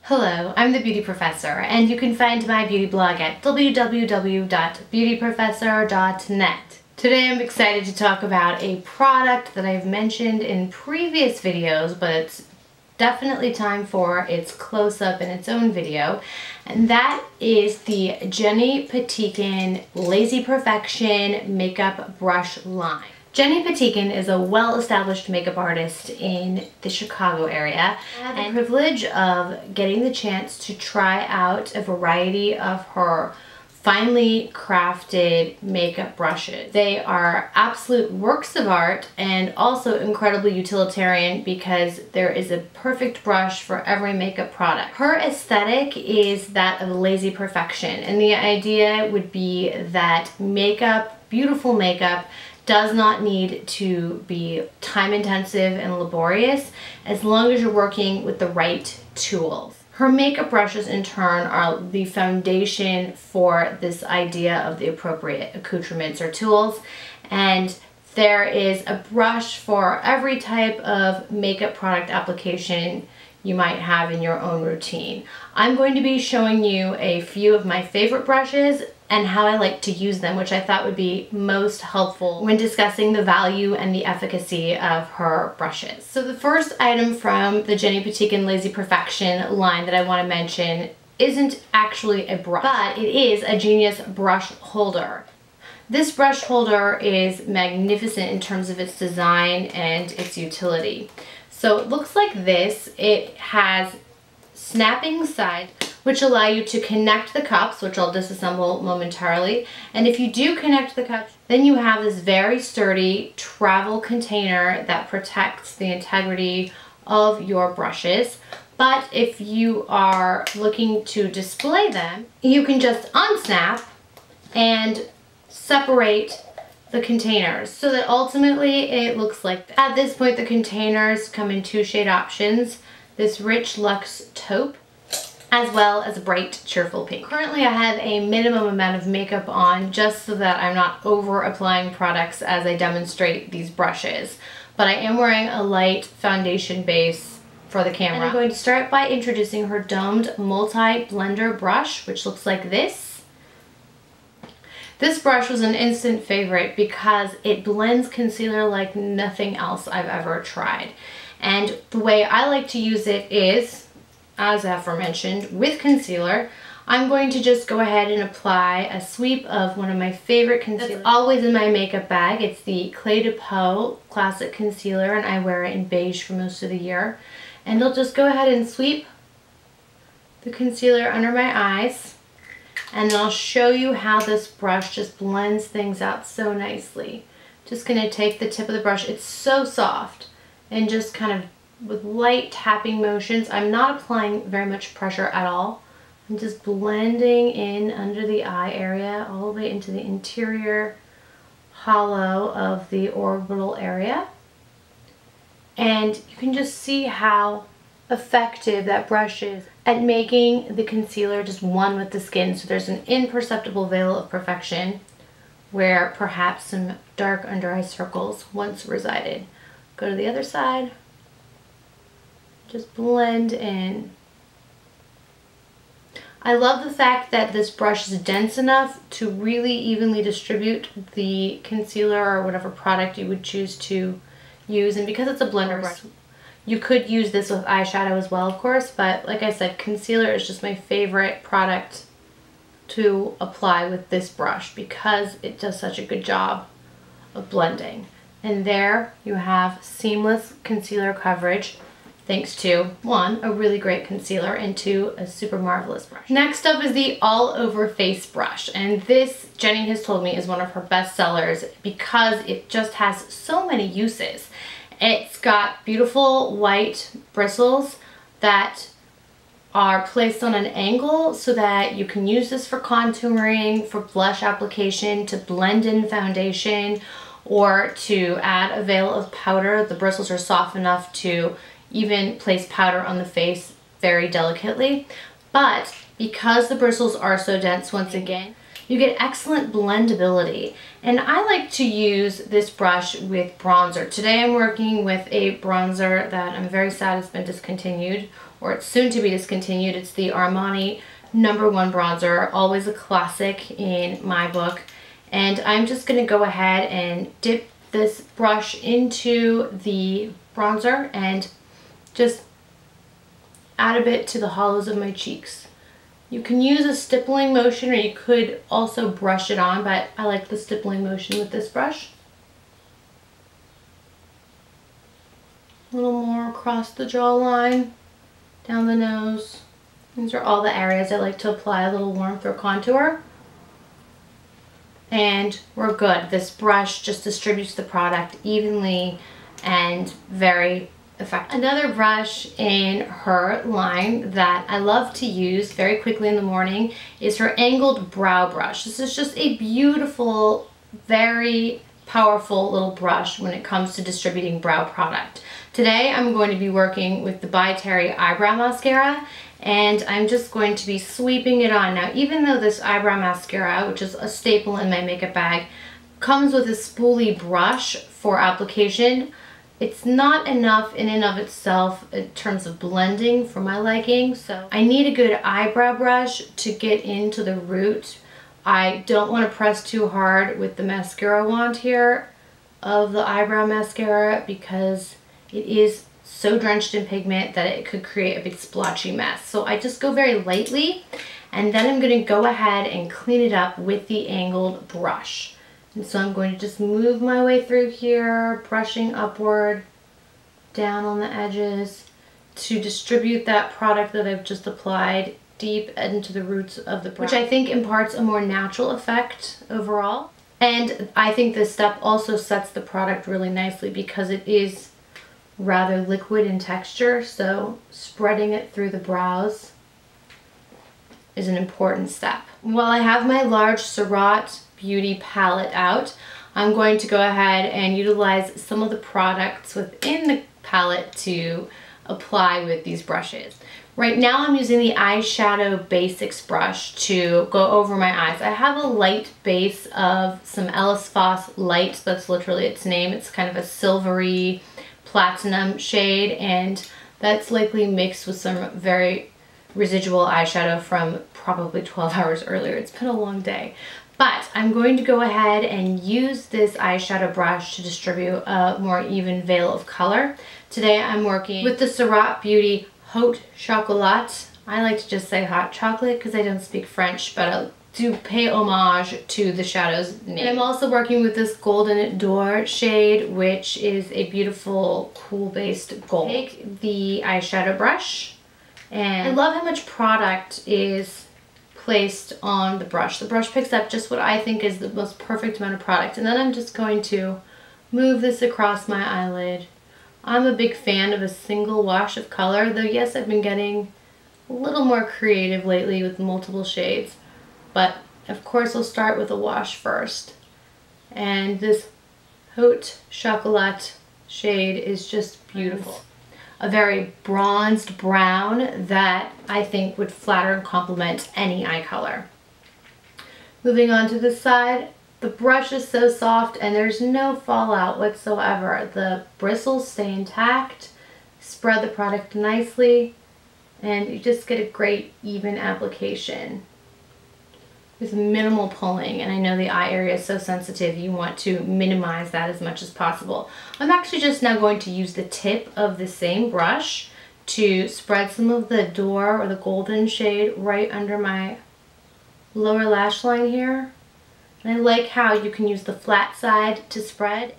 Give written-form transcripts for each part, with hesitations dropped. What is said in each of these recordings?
Hello, I'm the Beauty Professor, and you can find my beauty blog at www.beautyprofessor.net. Today I'm excited to talk about a product that I've mentioned in previous videos, but it's definitely time for its close-up in its own video, and that is the Jenny Patinkin Lazy Perfection makeup brush line. Jenny Patinkin is a well-established makeup artist in the Chicago area. I had the privilege of getting the chance to try out a variety of her finely crafted makeup brushes. They are absolute works of art and also incredibly utilitarian because there is a perfect brush for every makeup product. Her aesthetic is that of lazy perfection, and the idea would be that makeup, beautiful makeup, does not need to be time intensive and laborious as long as you're working with the right tools. Her makeup brushes in turn are the foundation for this idea of the appropriate accoutrements or tools, and there is a brush for every type of makeup product application you might have in your own routine. I'm going to be showing you a few of my favorite brushes and how I like to use them, which I thought would be most helpful when discussing the value and the efficacy of her brushes. So the first item from the Jenny Patinkin Lazy Perfection line that I want to mention isn't actually a brush, but it is a genius brush holder. This brush holder is magnificent in terms of its design and its utility. So it looks like this. It has snapping sides which allow you to connect the cups, which I'll disassemble momentarily. And if you do connect the cups, then you have this very sturdy travel container that protects the integrity of your brushes. But if you are looking to display them, you can just unsnap and separate the containers so that ultimately it looks like this. At this point, the containers come in two shade options, this rich luxe taupe as well as a bright cheerful pink. Currently I have a minimum amount of makeup on just so that I'm not over applying products as I demonstrate these brushes, but I am wearing a light foundation base for the camera. And I'm going to start by introducing her domed multi-blender brush, which looks like this. This brush was an instant favorite because it blends concealer like nothing else I've ever tried. And the way I like to use it is, as aforementioned, with concealer. I'm going to just go ahead and apply a sweep of one of my favorite concealers. It's always in my makeup bag. It's the Cle de Peau Classic Concealer, and I wear it in beige for most of the year. And I'll just go ahead and sweep the concealer under my eyes, and then I'll show you how this brush just blends things out so nicely. Just gonna take the tip of the brush, it's so soft, and just kind of with light tapping motions. I'm not applying very much pressure at all. I'm just blending in under the eye area all the way into the interior hollow of the orbital area. And you can just see how effective that brush is at making the concealer just one with the skin. So there's an imperceptible veil of perfection where perhaps some dark under eye circles once resided. Go to the other side. Just blend in. I love the fact that this brush is dense enough to really evenly distribute the concealer or whatever product you would choose to use. And because it's a blender brush, you could use this with eyeshadow as well, of course, but like I said, concealer is just my favorite product to apply with this brush because it does such a good job of blending. And there you have seamless concealer coverage, thanks to, one, a really great concealer, and two, a super marvelous brush. Next up is the all over face brush, and this, Jenny has told me, is one of her best sellers because it just has so many uses. It's got beautiful white bristles that are placed on an angle so that you can use this for contouring, for blush application, to blend in foundation, or to add a veil of powder. The bristles are soft enough to even place powder on the face very delicately. But because the bristles are so dense, once again, you get excellent blendability. And I like to use this brush with bronzer. Today I'm working with a bronzer that I'm very sad has been discontinued, or it's soon to be discontinued. It's the Armani #1 bronzer, always a classic in my book. And I'm just going to go ahead and dip this brush into the bronzer and just add a bit to the hollows of my cheeks. You can use a stippling motion, or you could also brush it on, but I like the stippling motion with this brush. A little more across the jawline, down the nose. These are all the areas I like to apply a little warmth or contour. And we're good. This brush just distributes the product evenly and very effective. Another brush in her line that I love to use very quickly in the morning is her angled brow brush. This is just a beautiful, very powerful little brush when it comes to distributing brow product. Today I'm going to be working with the By Terry Eyebrow Mascara, and I'm just going to be sweeping it on. Now, even though this eyebrow mascara, which is a staple in my makeup bag, comes with a spoolie brush for application, it's not enough in and of itself in terms of blending for my liking. So I need a good eyebrow brush to get into the root. I don't want to press too hard with the mascara wand here of the eyebrow mascara because it is so drenched in pigment that it could create a big splotchy mess. So I just go very lightly, and then I'm going to go ahead and clean it up with the angled brush. And so I'm going to just move my way through here, brushing upward, down on the edges to distribute that product that I've just applied deep into the roots of the brow, which I think imparts a more natural effect overall. And I think this step also sets the product really nicely because it is rather liquid in texture, so spreading it through the brows is an important step. While I have my large Surratt Beauty palette out, I'm going to go ahead and utilize some of the products within the palette to apply with these brushes. Right now I'm using the eyeshadow basics brush to go over my eyes. I have a light base of some Ellis Foss Light, that's literally its name. It's kind of a silvery platinum shade, and that's likely mixed with some very residual eyeshadow from probably 12 hours earlier. It's been a long day. But I'm going to go ahead and use this eyeshadow brush to distribute a more even veil of color. Today I'm working with the Surratt Beauty Haute Chocolat. I like to just say hot chocolate because I don't speak French, but I'll do pay homage to the shadow's name. And I'm also working with this Golden Door shade, which is a beautiful cool-based gold. Take the eyeshadow brush, and I love how much product is placed on the brush. The brush picks up just what I think is the most perfect amount of product, and then I'm just going to move this across my eyelid. I'm a big fan of a single wash of color, though yes, I've been getting a little more creative lately with multiple shades. But of course I'll start with a wash first. And this Haute Chocolat shade is just beautiful. A very bronzed brown that I think would flatter and complement any eye color. Moving on to the side, the brush is so soft and there's no fallout whatsoever. The bristles stay intact, spread the product nicely, and you just get a great even application with minimal pulling. And I know the eye area is so sensitive, you want to minimize that as much as possible. I'm actually just now going to use the tip of the same brush to spread some of the Door or the golden shade right under my lower lash line here. And I like how you can use the flat side to spread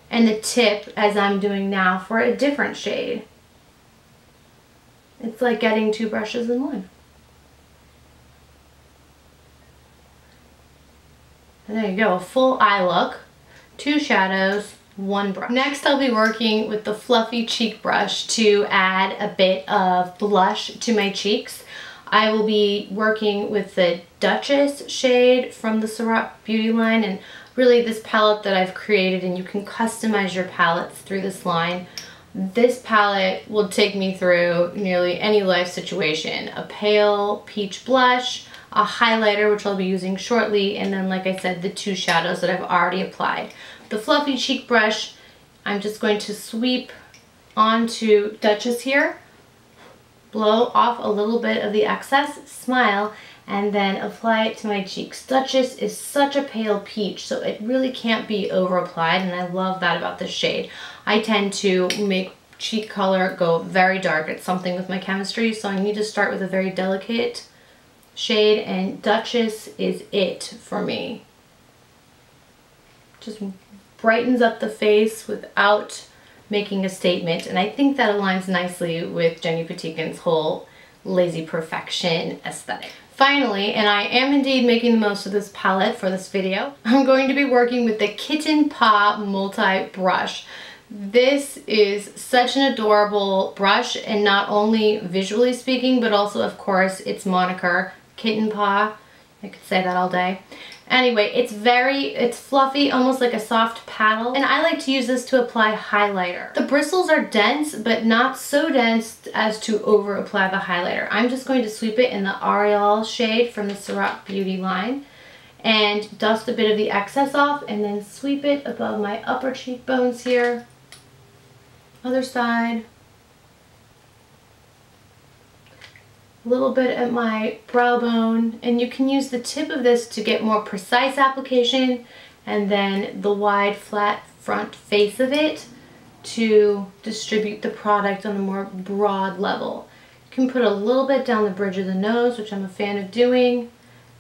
and the tip, as I'm doing now, for a different shade. It's like getting two brushes in one. And there you go, a full eye look, two shadows, one brush. Next I'll be working with the fluffy cheek brush to add a bit of blush to my cheeks. I will be working with the Duchess shade from the Surratt Beauty line, and really this palette that I've created, and you can customize your palettes through this line. This palette will take me through nearly any life situation. A pale peach blush, a highlighter, which I'll be using shortly, and then, like I said, the two shadows that I've already applied. The fluffy cheek brush, I'm just going to sweep onto Duchess here blow off a little bit of the excess, smile, and then apply it to my cheeks. Duchess is such a pale peach, so it really can't be over applied, and I love that about this shade. I tend to make cheek color go very dark. It's something with my chemistry, so I need to start with a very delicate shade, and Duchess is it for me. Just brightens up the face without making a statement, and I think that aligns nicely with Jenny Patinkin's whole Lazy Perfection aesthetic. Finally, and I am indeed making the most of this palette for this video, I'm going to be working with the Kitten-Paw multi-brush. This is such an adorable brush, and not only visually speaking, but also, of course, its moniker, Kitten-Paw. I could say that all day. Anyway, it's fluffy, almost like a soft paddle, and I like to use this to apply highlighter. The bristles are dense, but not so dense as to over apply the highlighter. I'm just going to sweep it in the Aureole shade from the Surratt Beauty line and dust a bit of the excess off, and then sweep it above my upper cheekbones here. Other side. A little bit at my brow bone, and you can use the tip of this to get more precise application, and then the wide flat front face of it to distribute the product on a more broad level. You can put a little bit down the bridge of the nose, which I'm a fan of doing,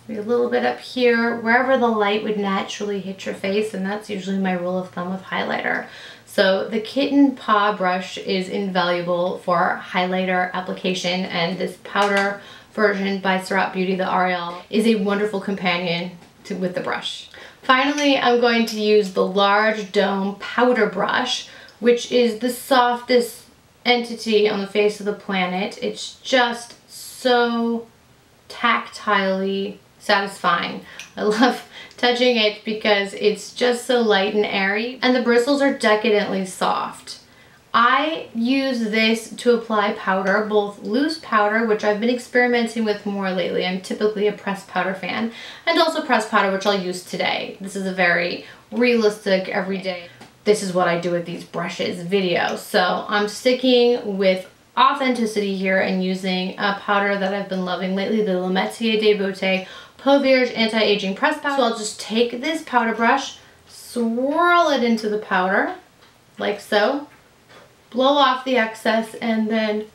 maybe a little bit up here, wherever the light would naturally hit your face, and that's usually my rule of thumb with highlighter. So the Kitten-Paw brush is invaluable for highlighter application, and this powder version by Surratt Beauty, the Aureole, is a wonderful companion with the brush. Finally, I'm going to use the large dome powder brush, which is the softest entity on the face of the planet. It's just so tactilely satisfying. I love touching it because it's just so light and airy, and the bristles are decadently soft. I use this to apply powder, both loose powder, which I've been experimenting with more lately. I'm typically a pressed powder fan, and also pressed powder, which I'll use today. This is a very realistic, everyday, this is what I do with these brushes video. So I'm sticking with authenticity here and using a powder that I've been loving lately, the Metier de Beaute Peau Vierge Anti-Aging Press Powder. So I'll just take this powder brush, swirl it into the powder, like so, blow off the excess, and then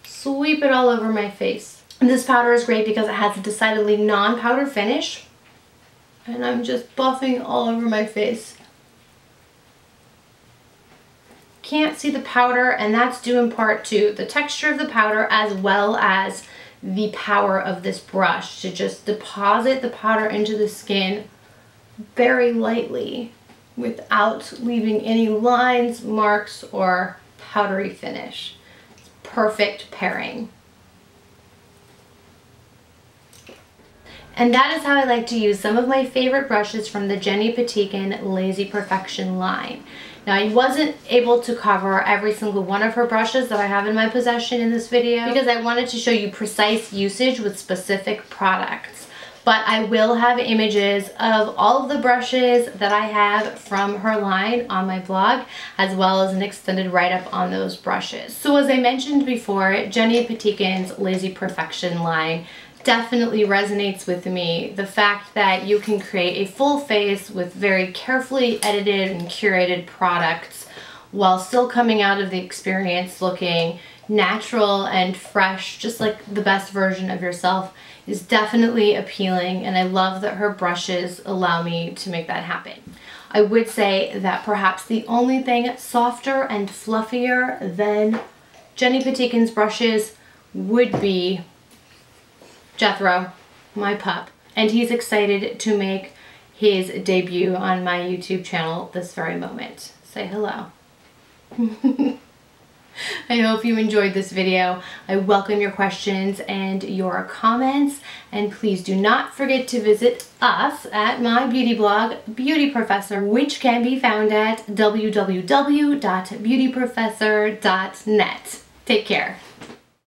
sweep it all over my face. And this powder is great because it has a decidedly non-powder finish, and I'm just buffing all over my face. Can't see the powder, and that's due in part to the texture of the powder as well as the power of this brush to just deposit the powder into the skin very lightly without leaving any lines, marks, or powdery finish. It's perfect pairing. And that is how I like to use some of my favorite brushes from the Jenny Patinkin Lazy Perfection line. Now, I wasn't able to cover every single one of her brushes that I have in my possession in this video because I wanted to show you precise usage with specific products. But I will have images of all of the brushes that I have from her line on my blog, as well as an extended write-up on those brushes. So as I mentioned before, Jenny Patinkin's Lazy Perfection line definitely resonates with me. The fact that you can create a full face with very carefully edited and curated products while still coming out of the experience looking natural and fresh, just like the best version of yourself, is definitely appealing, and I love that her brushes allow me to make that happen. I would say that perhaps the only thing softer and fluffier than Jenny Patinkin's brushes would be Jethro, my pup, and he's excited to make his debut on my YouTube channel this very moment. Say hello. I hope you enjoyed this video. I welcome your questions and your comments, and please do not forget to visit us at my beauty blog, Beauty Professor, which can be found at www.beautyprofessor.net. Take care.